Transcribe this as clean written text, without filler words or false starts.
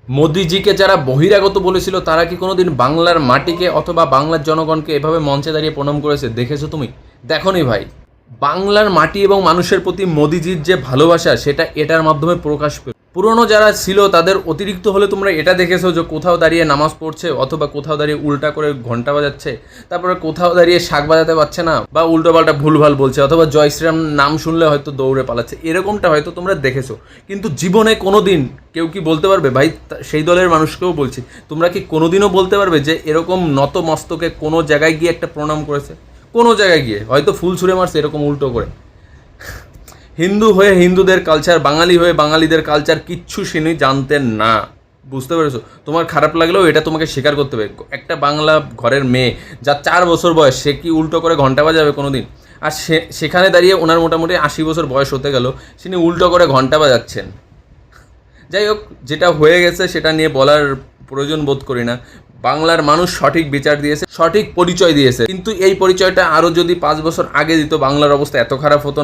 মোদিজিকে যারা বহিরাগত বলেছিল তারা কি কোনোদিন বাংলার মাটিকে অথবা বাংলার জনগণকে এভাবে মঞ্চে দাঁড়িয়ে প্রণাম করেছে? দেখেছো তুমি? দেখোনি ভাই। বাংলার মাটি এবং মানুষের প্রতি মোদিজির যে ভালোবাসা সেটা এটার মাধ্যমে প্রকাশ পেল। পুরনো যারা ছিল তাদের অতিরিক্ত হলে তোমরা এটা দেখেছো যে কোথাও দাঁড়িয়ে নামাজ পড়ছে অথবা কোথাও দাঁড়িয়ে উল্টা করে ঘন্টা বাজাচ্ছে, তারপরে কোথাও দাঁড়িয়ে শাক বাজাতে পারছে না বা উল্টো পাল্টা ভুলভাল বলছে অথবা জয় শ্রীরাম নাম শুনলে হয়তো দৌড়ে পালাচ্ছে, এরকমটা হয়তো তোমরা দেখেছো। কিন্তু জীবনে কোনো দিন কেউ কি বলতে পারবে ভাই, সেই দলের মানুষকেও বলছি, তোমরা কি কোনোদিনও বলতে পারবে যে এরকম নত মস্তকে কোনো জায়গায় গিয়ে একটা প্রণাম করেছে? কোনো জায়গায় গিয়ে হয়তো ফুল ছুঁড়ে মারছে এরকম উল্টো করে। হিন্দু হয়ে হিন্দুদের কালচার, বাঙালি হয়ে বাঙালিদের কালচার কিচ্ছু তিনি জানতেন না। বুঝতে পেরেছো? তোমার খারাপ লাগলেও এটা তোমাকে স্বীকার করতে হবে। একটা বাংলা ঘরের মেয়ে যার 4 বছর বয়স, সে কি উল্টো করে ঘন্টা বাজাবে কোনো দিন? আর সেখানে দাঁড়িয়ে ওনার মোটামুটি 80 বছর বয়স হতে গেল, তিনি উল্টো করে ঘন্টা বাজাচ্ছেন। যাই হোক, যেটা হয়ে গেছে সেটা নিয়ে বলার প্রয়োজন বোধ করি না। বাংলার মানুষ সঠিক বিচার দিয়েছে, সঠিক পরিচয় দিয়েছে, কিন্তু এই পরিচয়টা আরও যদি 5 বছর আগে দিত বাংলার অবস্থা এত খারাপ হতো না।